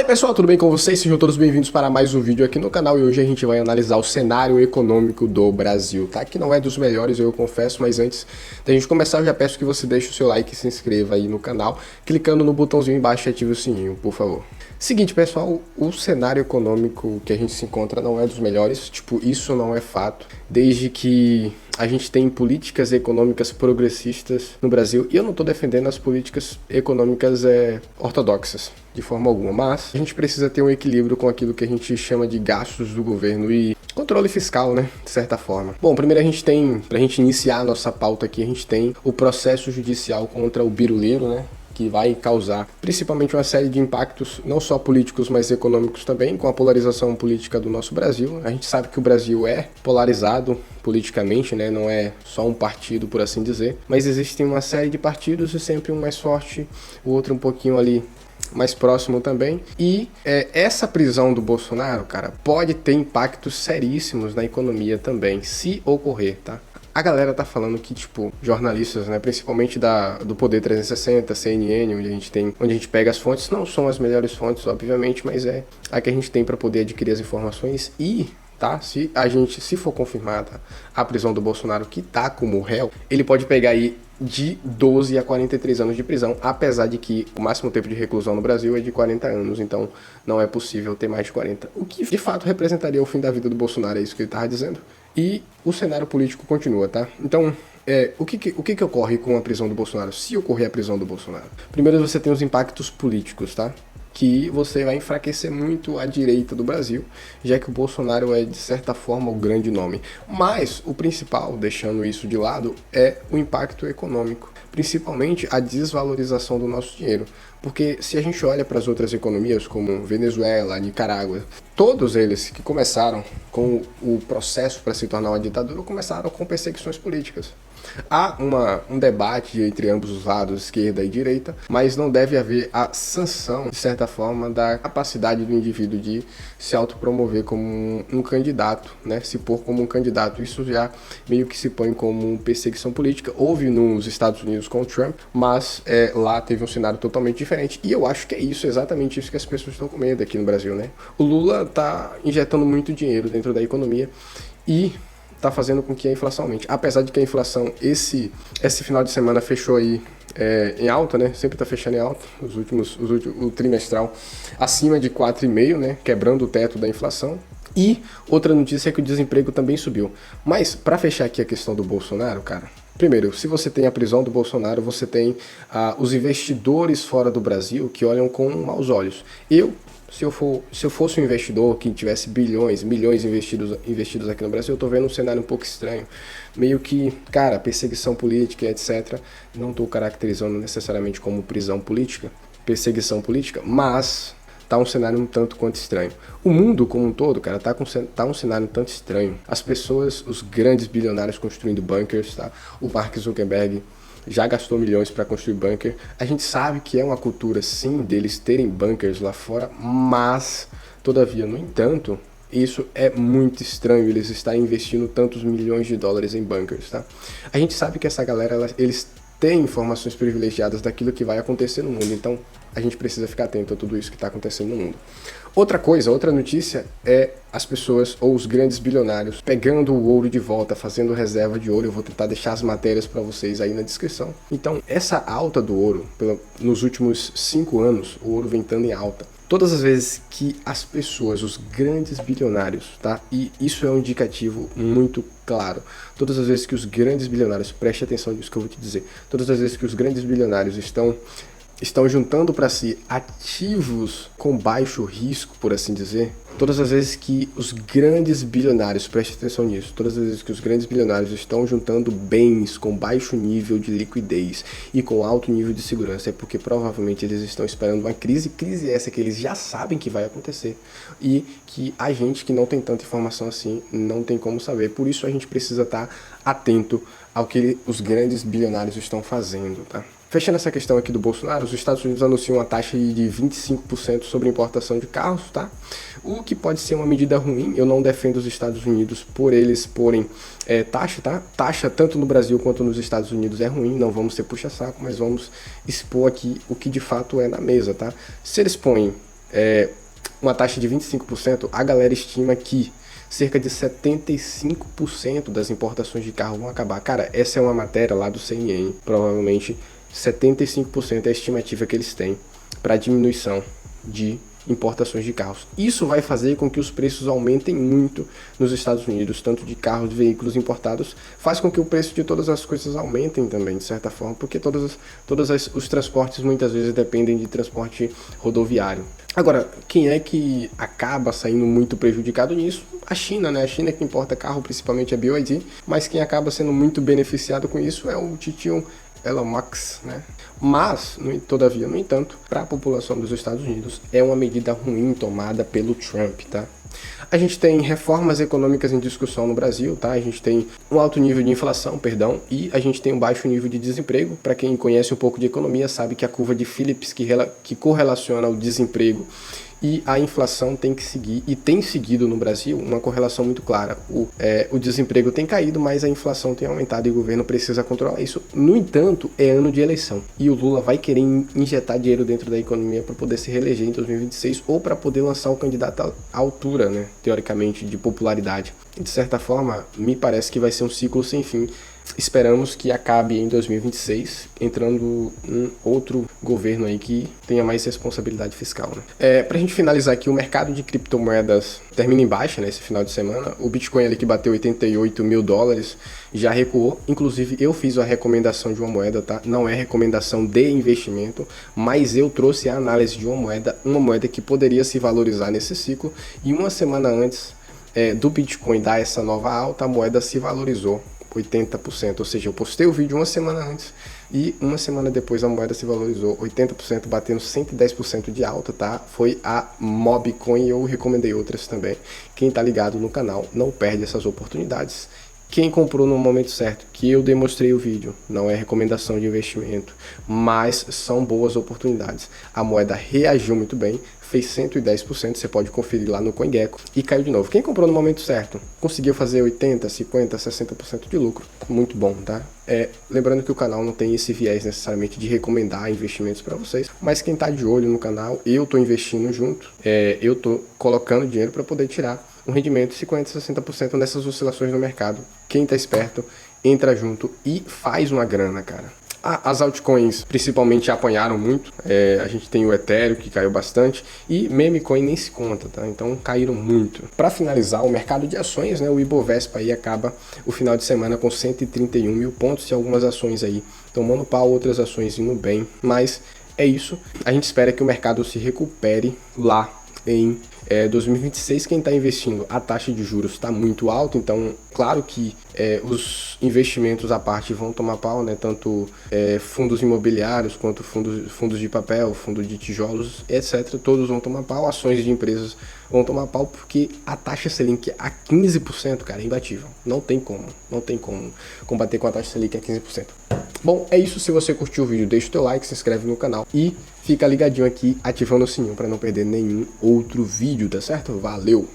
Pessoal, tudo bem com vocês? Sejam todos bem-vindos para mais um vídeo aqui no canal e hoje a gente vai analisar o cenário econômico do Brasil, tá? Que não é dos melhores, eu confesso, mas antes da gente começar eu já peço que você deixe o seu like e se inscreva aí no canal, clicando no botãozinho embaixo e ative o sininho, por favor. Seguinte, pessoal, o cenário econômico que a gente se encontra não é dos melhores, tipo, isso não é fato, desde que a gente tem políticas econômicas progressistas no Brasil, e eu não estou defendendo as políticas econômicas ortodoxas, de forma alguma, mas a gente precisa ter um equilíbrio com aquilo que a gente chama de gastos do governo e controle fiscal, né, de certa forma. Bom, primeiro a gente tem, pra gente iniciar a nossa pauta aqui, a gente tem o processo judicial contra o Biruleiro, né, que vai causar principalmente uma série de impactos, não só políticos, mas econômicos também, com a polarização política do nosso Brasil. A gente sabe que o Brasil é polarizado politicamente, né? Não é só um partido, por assim dizer, mas existem uma série de partidos e sempre um mais forte, o outro um pouquinho ali mais próximo também. E essa prisão do Bolsonaro, cara, pode ter impactos seríssimos na economia também, se ocorrer, tá? A galera tá falando que, tipo, jornalistas, né, principalmente do Poder 360, CNN, onde a gente pega as fontes, não são as melhores fontes, obviamente, mas é a que a gente tem para poder adquirir as informações e, tá, se for confirmada a prisão do Bolsonaro, que tá como réu, ele pode pegar aí de 12 a 43 anos de prisão, apesar de que o máximo tempo de reclusão no Brasil é de 40 anos, então não é possível ter mais de 40, o que de fato representaria o fim da vida do Bolsonaro, é isso que ele tava dizendo. E o cenário político continua, tá? Então, o que ocorre com a prisão do Bolsonaro? Se ocorrer a prisão do Bolsonaro? Primeiro você tem os impactos políticos, tá? Que você vai enfraquecer muito a direita do Brasil, já que o Bolsonaro é, de certa forma, o grande nome. Mas o principal, deixando isso de lado, é o impacto econômico, principalmente a desvalorização do nosso dinheiro. Porque se a gente olha para as outras economias, como Venezuela, Nicarágua, todos eles que começaram com o processo para se tornar uma ditadura, começaram com perseguições políticas. Há um debate entre ambos os lados, esquerda e direita, mas não deve haver a sanção, de certa forma, da capacidade do indivíduo de se autopromover como um candidato, né? Se pôr como um candidato. Isso já meio que se põe como perseguição política. Houve nos Estados Unidos com o Trump, mas lá teve um cenário totalmente diferente. E eu acho que é isso, exatamente isso que as pessoas estão com medo aqui no Brasil, né? O Lula está injetando muito dinheiro dentro da economia e está fazendo com que a inflação aumente. Apesar de que a inflação, esse final de semana fechou aí em alta, né? Sempre está fechando em alta, o trimestral acima de 4,5, né? Quebrando o teto da inflação. E outra notícia é que o desemprego também subiu. Mas, para fechar aqui a questão do Bolsonaro, cara, primeiro, se você tem a prisão do Bolsonaro, você tem os investidores fora do Brasil que olham com maus olhos. Se eu fosse um investidor que tivesse bilhões, milhões investidos aqui no Brasil, eu tô vendo um cenário um pouco estranho. Meio que, cara, perseguição política, etc. Não tô caracterizando necessariamente como prisão política, perseguição política, mas tá um cenário um tanto quanto estranho. O mundo como um todo, cara, tá um cenário um tanto estranho. As pessoas, os grandes bilionários construindo bunkers, tá? O Mark Zuckerberg já gastou milhões para construir bunker. A gente sabe que é uma cultura, sim, deles terem bunkers lá fora, mas, todavia, no entanto, isso é muito estranho, eles estarem investindo tantos milhões de dólares em bunkers, tá? A gente sabe que essa galera, eles têm informações privilegiadas daquilo que vai acontecer no mundo, então a gente precisa ficar atento a tudo isso que está acontecendo no mundo. Outra notícia é as pessoas ou os grandes bilionários pegando o ouro de volta, fazendo reserva de ouro. Eu vou tentar deixar as matérias para vocês aí na descrição. Então, essa alta do ouro, nos últimos 5 anos, o ouro vem estando em alta. Todas as vezes que as pessoas, os grandes bilionários, tá? E isso é um indicativo muito claro. Todas as vezes que os grandes bilionários, preste atenção nisso que eu vou te dizer, todas as vezes que os grandes bilionários estão juntando para si ativos com baixo risco, por assim dizer, todas as vezes que os grandes bilionários, preste atenção nisso, todas as vezes que os grandes bilionários estão juntando bens com baixo nível de liquidez e com alto nível de segurança, é porque provavelmente eles estão esperando uma crise essa que eles já sabem que vai acontecer e que a gente que não tem tanta informação assim não tem como saber. Por isso a gente precisa estar atento ao que os grandes bilionários estão fazendo, tá? Fechando essa questão aqui do Bolsonaro, os Estados Unidos anunciam uma taxa de 25% sobre importação de carros, tá? O que pode ser uma medida ruim. Eu não defendo os Estados Unidos por eles porem taxa, tá? Taxa tanto no Brasil quanto nos Estados Unidos é ruim, não vamos ser puxa-saco, mas vamos expor aqui o que de fato é na mesa, tá? Se eles põem uma taxa de 25%, a galera estima que cerca de 75% das importações de carro vão acabar. Cara, essa é uma matéria lá do CNN, provavelmente 75% é a estimativa que eles têm para diminuição de importações de carros. Isso vai fazer com que os preços aumentem muito nos Estados Unidos, tanto de carros, de veículos importados, faz com que o preço de todas as coisas aumentem também, de certa forma, porque todos os transportes muitas vezes dependem de transporte rodoviário. Agora, quem é que acaba saindo muito prejudicado nisso? A China, né? A China é que importa carro, principalmente a BYD, mas quem acaba sendo muito beneficiado com isso é o titio Elon Musk, né? Mas, todavia, no entanto, para a população dos Estados Unidos é uma medida ruim tomada pelo Trump, tá? A gente tem reformas econômicas em discussão no Brasil, tá? A gente tem um alto nível de inflação, perdão, e a gente tem um baixo nível de desemprego. Para quem conhece um pouco de economia, sabe que a curva de Phillips, que correlaciona o desemprego e a inflação, tem que seguir, e tem seguido no Brasil, uma correlação muito clara. O desemprego tem caído, mas a inflação tem aumentado e o governo precisa controlar isso. No entanto, é ano de eleição e o Lula vai querer injetar dinheiro dentro da economia para poder se reeleger em 2026 ou para poder lançar um candidato à altura, né, teoricamente, de popularidade. E, de certa forma, me parece que vai ser um ciclo sem fim. Esperamos que acabe em 2026, entrando um outro governo aí que tenha mais responsabilidade fiscal, né? Pra gente finalizar aqui, o mercado de criptomoedas termina em baixa, né, esse final de semana. O Bitcoin ali que bateu 88 mil dólares já recuou. Inclusive, eu fiz a recomendação de uma moeda, tá? Não é recomendação de investimento, mas eu trouxe a análise de uma moeda que poderia se valorizar nesse ciclo. E uma semana antes do Bitcoin dar essa nova alta, a moeda se valorizou 80%, ou seja, eu postei o vídeo uma semana antes e uma semana depois a moeda se valorizou 80%, batendo 110% de alta, tá? Foi a Mobcoin e eu recomendei outras também. Quem tá ligado no canal não perde essas oportunidades. Quem comprou no momento certo, que eu demonstrei o vídeo, não é recomendação de investimento, mas são boas oportunidades. A moeda reagiu muito bem, fez 110%, você pode conferir lá no CoinGecko, e caiu de novo. Quem comprou no momento certo, conseguiu fazer 80%, 50%, 60% de lucro, muito bom, tá? Lembrando que o canal não tem esse viés necessariamente de recomendar investimentos para vocês, mas quem tá de olho no canal, eu tô investindo junto, eu tô colocando dinheiro para poder tirar um rendimento de 50%, 60% nessas oscilações no mercado. Quem tá esperto, entra junto e faz uma grana, cara. As altcoins principalmente apanharam muito, a gente tem o Ethereum que caiu bastante e Memecoin nem se conta, tá? Então caíram muito. Para finalizar, o mercado de ações, né, o Ibovespa aí acaba o final de semana com 131 mil pontos e algumas ações aí tomando pau, outras ações indo bem, mas é isso. A gente espera que o mercado se recupere lá em 2026. Quem está investindo, a taxa de juros está muito alta, então claro que os investimentos à parte vão tomar pau, né? Tanto fundos imobiliários quanto fundos de papel, fundo de tijolos, etc. Todos vão tomar pau, ações de empresas vão tomar pau, porque a taxa Selic a 15%, cara, é imbatível. Não tem como combater com a taxa Selic a 15%. Bom, é isso. Se você curtiu o vídeo, deixa o teu like, se inscreve no canal e fica ligadinho aqui, ativando o sininho para não perder nenhum outro vídeo, tá certo? Valeu!